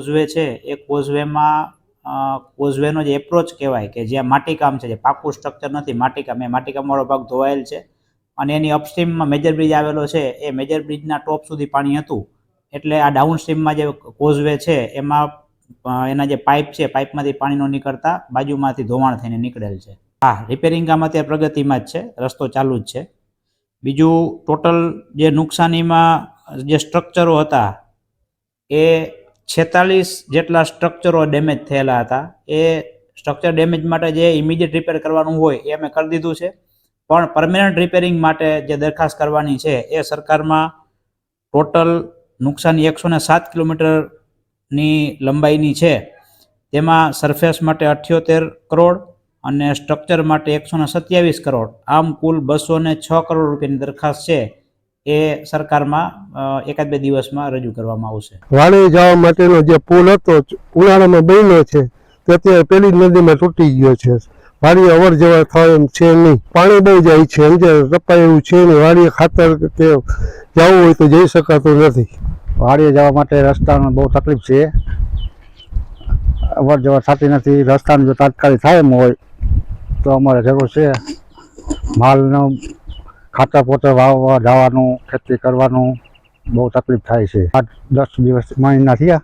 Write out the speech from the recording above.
Causeway છે એ કોઝવેમાં કોઝવેનો જે approach કહેવાય કે જ્યાં માટીકામ છે, જે પાકું સ્ટ્રક્ચર નથી, માટીકામ, એ માટીકામવાળો ભાગ ધોવાયેલ છે અને એની અપસ્ટ્રીમમાં મેજર બ્રિજ આવેલો છે. એ મેજર બ્રિજના ટોપ સુધી પાણી હતું, એટલે આ ડાઉનસ્ટ્રીમમાં જે કોઝવે છે એમાં એના જે પાઇપ છે, પાઇપમાંથી પાણી ન નીકળતા બાજુમાંથી ધોવાણ થઈને નીકળેલ છે. હા, રિપેરિંગ કામ અત્યારે પ્રગતિમાં જ છે, રસ્તો ચાલુ જ છે. બીજું, ટોટલ જે નુકસાનીમાં જે સ્ટ્રક્ચરો હતા એ 46 જેટલા સ્ટ્રક્ચરો ડેમેજ થયેલા હતા. એ સ્ટ્રક્ચર ડેમેજ માટે જે ઇમિડિયેટ રિપેર કરવાનું હોય એ અમે કરી દીધું છે, પણ પરમેનન્ટ રિપેરિંગ માટે જે દરખાસ્ત કરવાની છે એ સરકારમાં ટોટલ નુકસાની 107 કિલોમીટરની લંબાઈની છે. તેમાં સરફેસ માટે 78 કરોડ અને સ્ટ્રક્ચર માટે 127 કરોડ, આમ કુલ 206 કરોડ રૂપિયાની દરખાસ્ત છે એ સરકારમાં એકાદ બે દિવસમાં રજૂ કરવામાં આવશે. વાડી જવા માટેનો જે પુલ હતો ઉનાળામાં બન્યો છે તે અત્યારે પેલી નદીમાં તૂટી ગયો છે. વાડી અવર જવર થાય એમ છે નહીં, પાણી બહુ જાય છે, અંદર રપાય એવું છે નહીં. વાડીએ ખાતર કે જવું હોય તો જઈ શકાતું નથી. વાડીએ જવા માટે રસ્તાનો બહુ તકલીફ છે, અવર જવર થતી નથી. રસ્તાનું જો તાત્કાલિક થાય એમ હોય તો અમારે જરૂર છે. માલનું ખાતર પોતર વાવવા જવાનું, ખેતી કરવાનું બહુ તકલીફ થાય છે. 8-10 દિવસ મહિના થયા.